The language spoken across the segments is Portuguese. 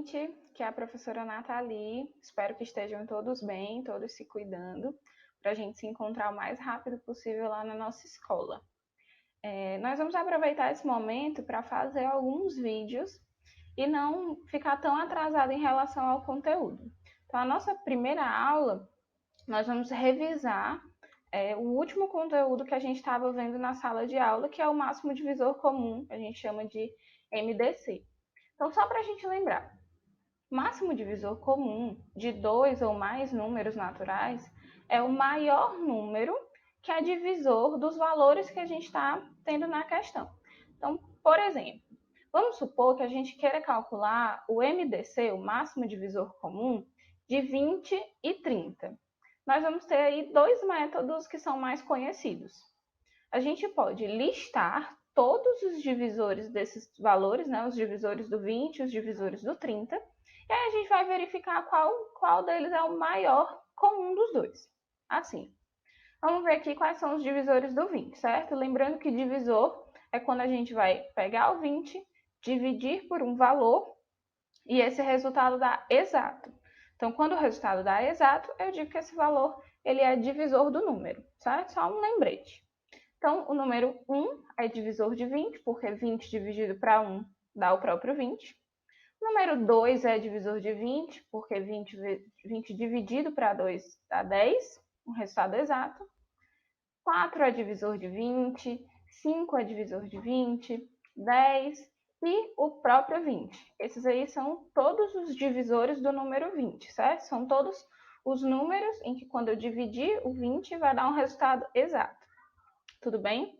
gente, que é a professora Nathalie. Espero que estejam todos bem, todos se cuidando, para a gente se encontrar o mais rápido possível lá na nossa escola. Nós vamos aproveitar esse momento para fazer alguns vídeos e não ficar tão atrasado em relação ao conteúdo. Então, a nossa primeira aula, nós vamos revisar o último conteúdo que a gente estava vendo na sala de aula, que é o máximo divisor comum, a gente chama de MDC. Então, só para a gente lembrar, máximo divisor comum de dois ou mais números naturais é o maior número que é divisor dos valores que a gente está tendo na questão. Então, por exemplo, vamos supor que a gente queira calcular o MDC, o máximo divisor comum, de 20 e 30. Nós vamos ter aí dois métodos que são mais conhecidos. A gente pode listar todos os divisores desses valores, né, os divisores do 20 e os divisores do 30, e aí a gente vai verificar qual deles é o maior comum dos dois. Assim, vamos ver aqui quais são os divisores do 20, certo? Lembrando que divisor é quando a gente vai pegar o 20, dividir por um valor, e esse resultado dá exato. Então, quando o resultado dá exato, eu digo que esse valor ele é divisor do número, certo? Só um lembrete. Então, o número 1 é divisor de 20, porque 20 dividido para 1 dá o próprio 20. O número 2 é divisor de 20, porque 20 dividido para 2 dá 10, um resultado exato. 4 é divisor de 20, 5 é divisor de 20, 10 e o próprio 20. Esses aí são todos os divisores do número 20, certo? São todos os números em que quando eu dividir o 20 vai dar um resultado exato. Tudo bem?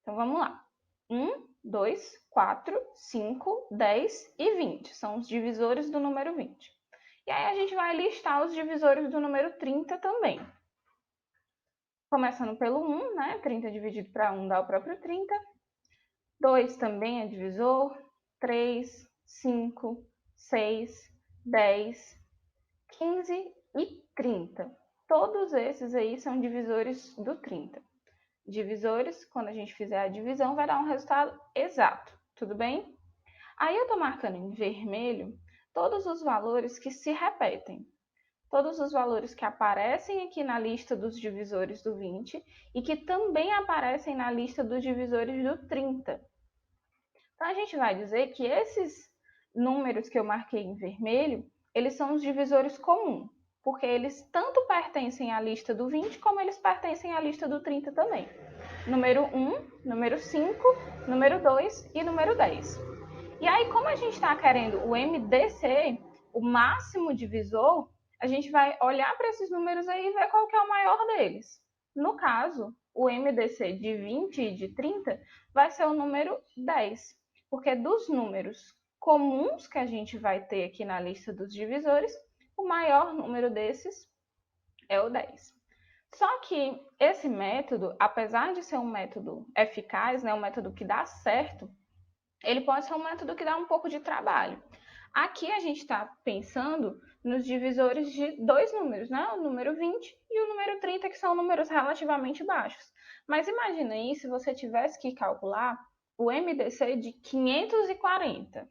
Então vamos lá. 1, 2, 4, 5, 10 e 20. São os divisores do número 20. E aí a gente vai listar os divisores do número 30 também. Começando pelo 1, né? 30 dividido para 1 dá o próprio 30. 2 também é divisor. 3, 5, 6, 10, 15 e 30. Todos esses aí são divisores do 30. Divisores, quando a gente fizer a divisão, vai dar um resultado exato, tudo bem? Aí eu estou marcando em vermelho todos os valores que se repetem. Todos os valores que aparecem aqui na lista dos divisores do 20 e que também aparecem na lista dos divisores do 30. Então, a gente vai dizer que esses números que eu marquei em vermelho, eles são os divisores comuns, porque eles tanto pertencem à lista do 20 como eles pertencem à lista do 30 também. Número 1, número 5, número 2 e número 10. E aí, como a gente está querendo o MDC, o máximo divisor, a gente vai olhar para esses números aí e ver qual que é o maior deles. No caso, o MDC de 20 e de 30 vai ser o número 10, porque dos números comuns que a gente vai ter aqui na lista dos divisores, o maior número desses é o 10. Só que esse método, apesar de ser um método eficaz, né, um método que dá certo, ele pode ser um método que dá um pouco de trabalho. Aqui a gente está pensando nos divisores de dois números, né? O número 20 e o número 30, que são números relativamente baixos. Mas imagina aí se você tivesse que calcular o MDC de 540.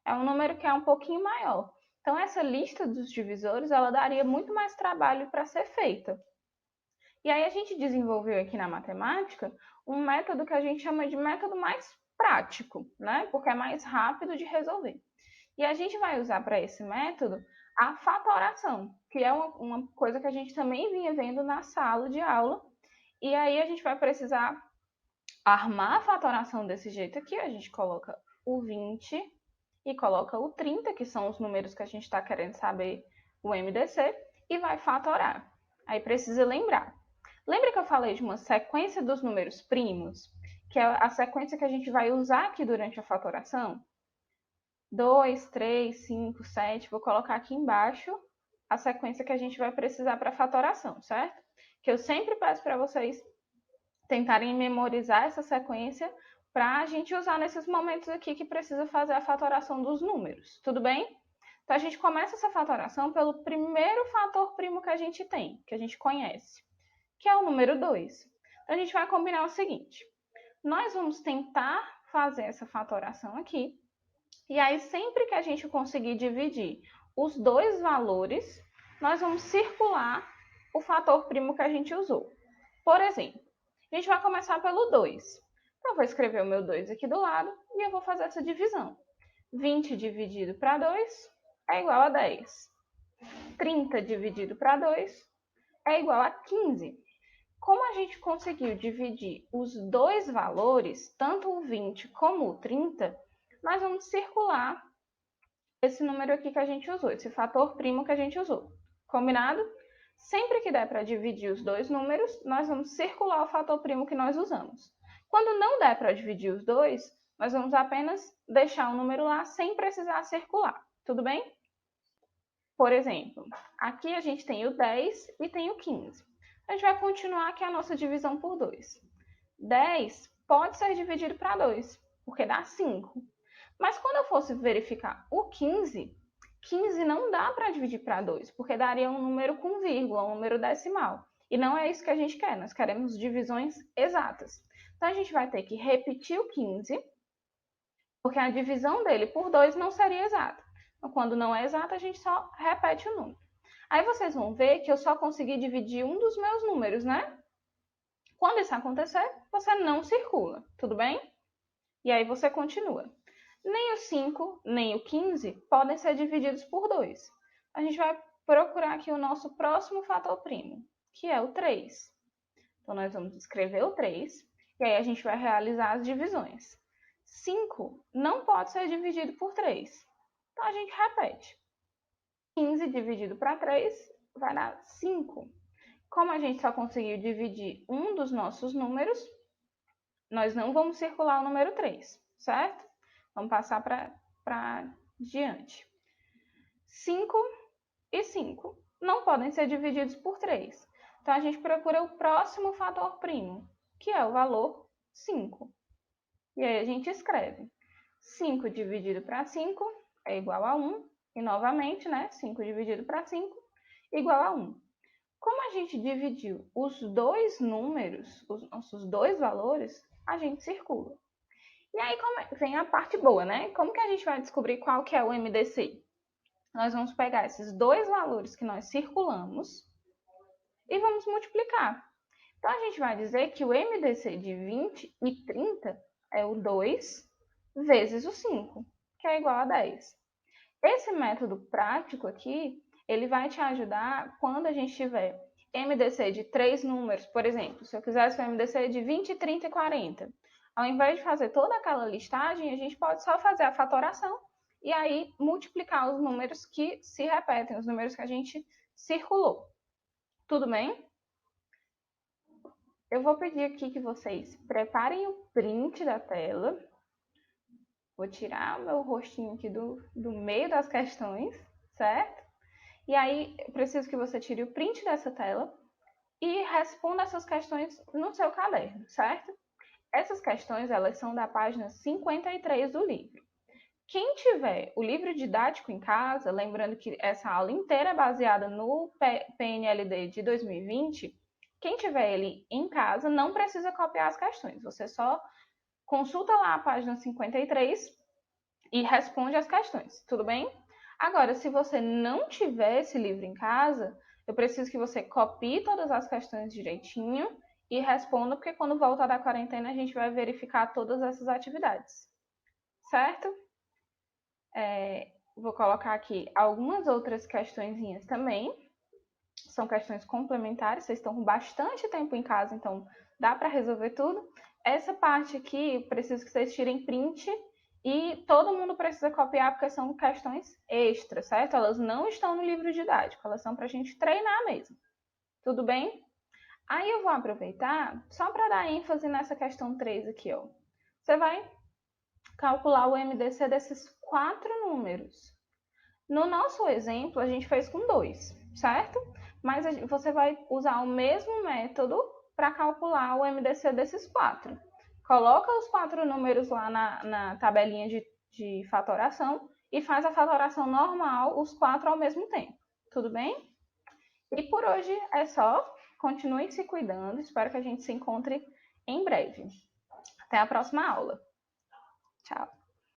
É um número que é um pouquinho maior. Então, essa lista dos divisores, ela daria muito mais trabalho para ser feita. E aí a gente desenvolveu aqui na matemática um método que a gente chama de método mais prático, né? Porque é mais rápido de resolver. E a gente vai usar para esse método a fatoração, que é uma coisa que a gente também vinha vendo na sala de aula. E aí a gente vai precisar armar a fatoração desse jeito aqui. A gente coloca o 20 e coloca o 30, que são os números que a gente está querendo saber o MDC, e vai fatorar. Aí precisa lembrar. Lembra que eu falei de uma sequência dos números primos? Que é a sequência que a gente vai usar aqui durante a fatoração? 2, 3, 5, 7. Vou colocar aqui embaixo a sequência que a gente vai precisar para a fatoração, certo? Que eu sempre peço para vocês tentarem memorizar essa sequência para a gente usar nesses momentos aqui que precisa fazer a fatoração dos números, tudo bem? Então, a gente começa essa fatoração pelo primeiro fator primo que a gente tem, que a gente conhece, que é o número 2. Então, a gente vai combinar o seguinte: nós vamos tentar fazer essa fatoração aqui E aí, sempre que a gente conseguir dividir os dois valores, nós vamos circular o fator primo que a gente usou. Por exemplo, a gente vai começar pelo 2. Então, eu vou escrever o meu 2 aqui do lado e eu vou fazer essa divisão. 20 dividido para 2 é igual a 10. 30 dividido para 2 é igual a 15. Como a gente conseguiu dividir os dois valores, tanto o 20 como o 30, nós vamos circular esse número aqui que a gente usou, esse fator primo que a gente usou. Combinado? Sempre que der para dividir os dois números, nós vamos circular o fator primo que nós usamos. Quando não der para dividir os dois, nós vamos apenas deixar o número lá sem precisar circular. Tudo bem? Por exemplo, aqui a gente tem o 10 e tem o 15. A gente vai continuar aqui a nossa divisão por 2. 10 pode ser dividido para 2, porque dá 5. Mas quando eu fosse verificar o 15, 15 não dá para dividir para 2, porque daria um número com vírgula, um número decimal. E não é isso que a gente quer, nós queremos divisões exatas. Então, a gente vai ter que repetir o 15, porque a divisão dele por 2 não seria exata. Então, quando não é exata, a gente só repete o número. Aí vocês vão ver que eu só consegui dividir um dos meus números, né? Quando isso acontecer, você não circula, tudo bem? E aí você continua. Nem o 5, nem o 15 podem ser divididos por 2. A gente vai procurar aqui o nosso próximo fator primo, que é o 3. Então, nós vamos escrever o 3, e aí a gente vai realizar as divisões. 5 não pode ser dividido por 3. Então, a gente repete. 15 dividido para 3 vai dar 5. Como a gente só conseguiu dividir um dos nossos números, nós não vamos circular o número 3, certo? Vamos passar para diante. 5 e 5 não podem ser divididos por 3. Então, a gente procura o próximo fator primo, que é o valor 5. E aí, a gente escreve 5 dividido para 5 é igual a 1. E, novamente, né? 5 dividido para 5 igual a 1. Como a gente dividiu os dois números, os nossos dois valores, a gente circula. E aí vem a parte boa, né? Como que a gente vai descobrir qual que é o MDC? Nós vamos pegar esses dois valores que nós circulamos e vamos multiplicar. Então, a gente vai dizer que o MDC de 20 e 30 é o 2 vezes o 5, que é igual a 10. Esse método prático aqui, ele vai te ajudar quando a gente tiver MDC de 3 números, por exemplo, se eu quisesse o MDC de 20, 30 e 40. Ao invés de fazer toda aquela listagem, a gente pode só fazer a fatoração e aí multiplicar os números que se repetem, os números que a gente circulou. Tudo bem? Eu vou pedir aqui que vocês preparem o print da tela. Vou tirar o meu rostinho aqui do meio das questões, certo? E aí, eu preciso que você tire o print dessa tela e responda essas questões no seu caderno, certo? Essas questões, elas são da página 53 do livro. Quem tiver o livro didático em casa, lembrando que essa aula inteira é baseada no PNLD de 2020, quem tiver ele em casa não precisa copiar as questões, você só consulta lá a página 53 e responde as questões, tudo bem? Agora, se você não tiver esse livro em casa, eu preciso que você copie todas as questões direitinho e responda, porque quando voltar da quarentena a gente vai verificar todas essas atividades, certo? Vou colocar aqui algumas outras questõezinhas também. São questões complementares, vocês estão com bastante tempo em casa, então dá para resolver tudo. Essa parte aqui, preciso que vocês tirem print e todo mundo precisa copiar, porque são questões extras, certo? Elas não estão no livro didático, elas são para a gente treinar mesmo. Tudo bem? Aí eu vou aproveitar só para dar ênfase nessa questão 3 aqui, ó. Você vai calcular o MDC desses 4 números. No nosso exemplo, a gente fez com 2, certo? Mas você vai usar o mesmo método para calcular o MDC desses 4. Coloca os 4 números lá na tabelinha de fatoração e faz a fatoração normal, os 4 ao mesmo tempo. Tudo bem? E por hoje é só. Continue se cuidando. Espero que a gente se encontre em breve. Até a próxima aula. Tchau.